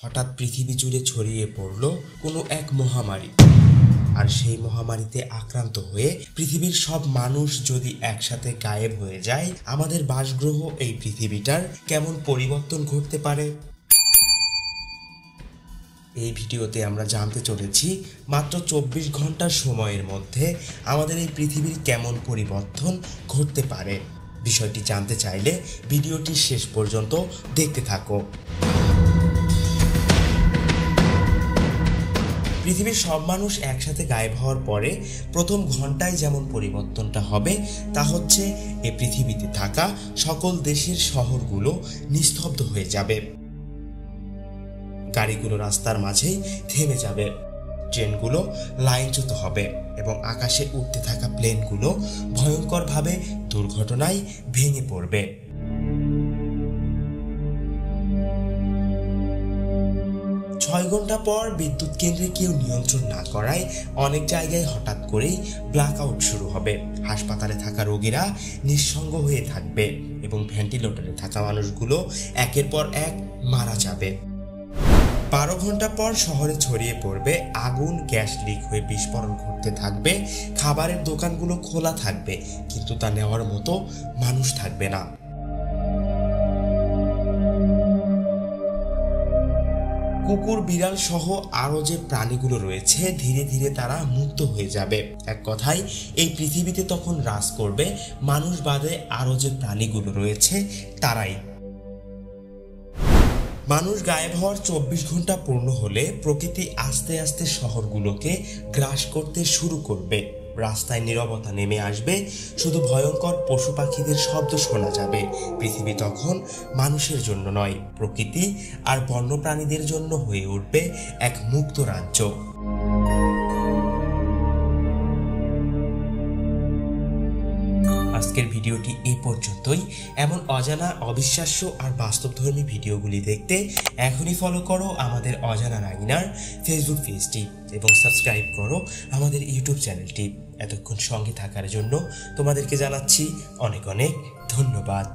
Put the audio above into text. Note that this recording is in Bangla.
হঠাৎ পৃথিবী জুড়ে ছড়িয়ে পড়ল কোনো এক মহামারী। আর সেই মহামারীতে আক্রান্ত হয়ে পৃথিবীর সব মানুষ যদি একসাথে গায়েব হয়ে যায়, আমাদের বাসগ্রহ এই পৃথিবীটার কেমন পরিবর্তন ঘটতে পারে। এই ভিডিওতে আমরা জানতে চলেছি মাত্র 24 ঘন্টার সময়ের মধ্যে আমাদের এই পৃথিবীর কেমন পরিবর্তন ঘটতে পারে। বিষয়টি জানতে চাইলে ভিডিওটি শেষ পর্যন্ত দেখতে থাকো। পৃথিবীর সব মানুষ একসাথে গায়েব হওয়ার পরে প্রথম ঘন্টায় যেমন পরিবর্তনটা হবে তা হচ্ছে এই পৃথিবীতে থাকা সকল দেশের শহরগুলো নিস্তব্ধ হয়ে যাবে। গাড়িগুলো রাস্তার মাঝেই থেমে যাবে, ট্রেনগুলো লাইনচ্যুত হবে এবং আকাশে উঠতে থাকা প্লেনগুলো ভয়ঙ্করভাবে দুর্ঘটনায় ভেঙে পড়বে। ছয় ঘন্টা পর বিদ্যুৎ কেন্দ্রে কেউ নিয়ন্ত্রণ না করায় অনেক জায়গায় হঠাৎ করেই ব্ল্যাকআউট শুরু হবে। হাসপাতালে থাকা রোগীরা নিঃসঙ্গ হয়ে থাকবে এবং ভেন্টিলেটরে থাকা মানুষগুলো একের পর এক মারা যাবে। 12 ঘন্টা পর শহরে ছড়িয়ে পড়বে আগুন, গ্যাস লিক হয়ে বিস্ফোরণ ঘটতে থাকবে। খাবারের দোকানগুলো খোলা থাকবে কিন্তু তা নেওয়ার মতো মানুষ থাকবে না। কুকুর, বিড়াল সহ আরো যে প্রাণীগুলো রয়েছে ধীরে ধীরে তারা মুক্ত হয়ে যাবে। এক কথায় এই পৃথিবীতে তখন রাজ করবে মানুষ বাদে আরো যে প্রাণীগুলো রয়েছে তারাই। মানুষ গায়েব হওয়ার 24 ঘন্টা পূর্ণ হলে প্রকৃতি আস্তে আস্তে শহরগুলোকে গ্রাস করতে শুরু করবে। রাস্তায় নীরবতা নেমে আসবে, শুধু ভয়ঙ্কর পশু পাখিদের শব্দ শোনা যাবে। পৃথিবী তখন মানুষের জন্য নয়, প্রকৃতি আর বন্যপ্রাণীদের জন্য হয়ে উঠবে এক মুক্ত রাজ্য। আজকের ভিডিওটি এই পর্যন্তই। এমন অজানা, অবিশ্বাস্য আর বাস্তবধর্মী ভিডিওগুলি দেখতে এখনই ফলো করো আমাদের অজানা রাঙিনার ফেসবুক পেজটি এবং সাবস্ক্রাইব করো আমাদের ইউটিউব চ্যানেলটি। এতক্ষণ সঙ্গে থাকার জন্য তোমাদেরকে জানাচ্ছি অনেক অনেক ধন্যবাদ।